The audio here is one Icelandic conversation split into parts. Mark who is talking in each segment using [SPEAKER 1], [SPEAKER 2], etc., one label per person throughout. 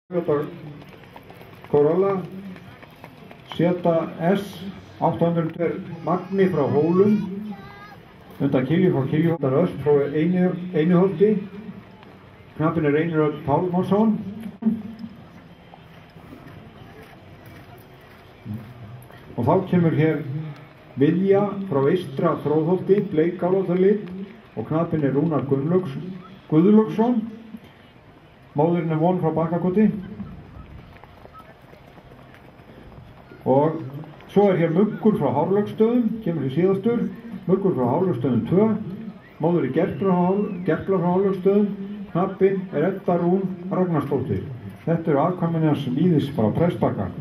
[SPEAKER 1] Toyota Corolla Zeta S 800 er Magni frá Hólum undan Kilju frá Kilju, undan Öst frá Einuholti, knappinn er Reynir Örn Pálmarsson og þá kemur hér Vilja frá Eystra Fróðholti, Bleikálaþarlit og knappinn er Rúnar Guðlaugsson, móðurinn er Von frá Bakkakoti og svo er hér Muggur frá Hárlagsstöðum, kemur hér síðastur, Muggur frá Hárlagsstöðum 2, móður í Gerpla frá Hárlagsstöðum, knappinn er Edda Rún Ragnarsdóttir. Þetta eru afkvæmin hans Víðis frá Prestbakka.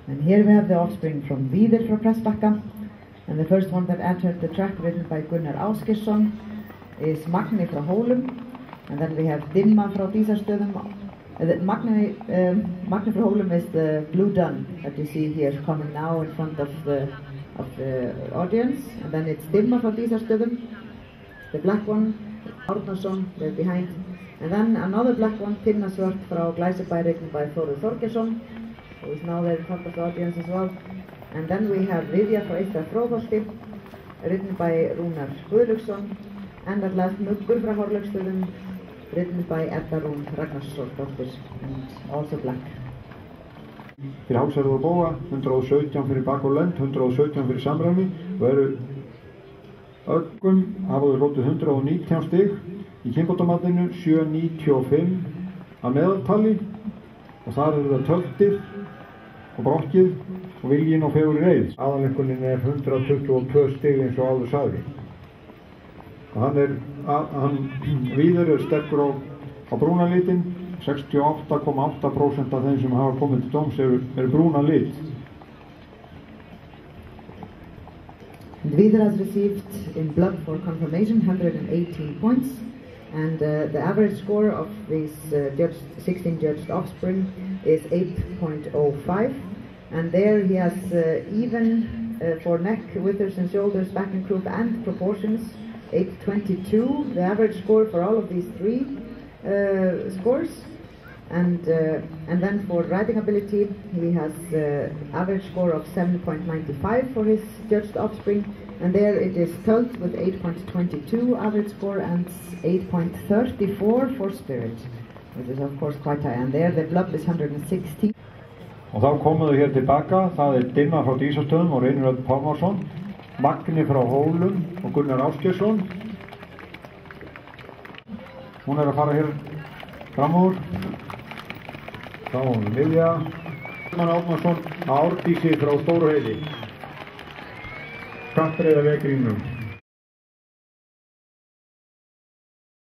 [SPEAKER 2] And here we have the offspring from Víðir from Prestbakka, and the first one that entered the track written by Gunnar Ásgeirsson is Magni from Hólum, and then we have Dimma from Dísarstöðum. Magni from Hólum is the blue dun that you see here coming now in front of the audience, and then it's Dimma from Dísarstöðum, the black one, Árnason there behind, and then another black one, Tinna Svört from Glæsibæ, written by Þórður Þorgeirsson, who is now there in front of the audience as well. And then we have Viðja frá Eystra Fróðholti, written by Rúnar Guðlaugsson, and at last Muggur frá Hárlagsstöðum, written by Edda Rún Ragnarsdóttir, and also black.
[SPEAKER 1] Fyrir Hálsarður og Bóga, 117 fyrir Bak og Lönd, 117 fyrir Samræmi og eru öggum hafa þau hlotið 119 stig, í kynbótamatinu 795 að meðaltali og þar eru það Töltir og Brokkið og Viljinn og Fegurri Reið. Aðalengunin er 122 stig eins og áður sagði. Og Víðir er sterkur á brúnalitinn, 68,8% af þeim sem hafa komið til dóms eru brúna lit.
[SPEAKER 2] Víðir has received in blood for confirmation 118 points, and the average score of these 16 judged offspring is 8.05, and there he has even for neck, withers and shoulders, back and croup and proportions 822, the average score for all of these three scores, and then for riding ability he has average score of 7.95 for his judged offspring, and there it is Tölt with 8.22 average score and 8.34 for Spirit, which is of course quite high, and there the blood is 160.
[SPEAKER 1] Og þá komuðu hér tilbaka, það er Dimma frá Dísarstöðum og Reynir Örn Pálmarsson, Magni frá Hólum og Gunnar Ásgeirsson. Hún er að fara hér fram úr. Þá er Vilja, Árnason, Árdísi frá Stóruheiði. Kappreiða veggrínum.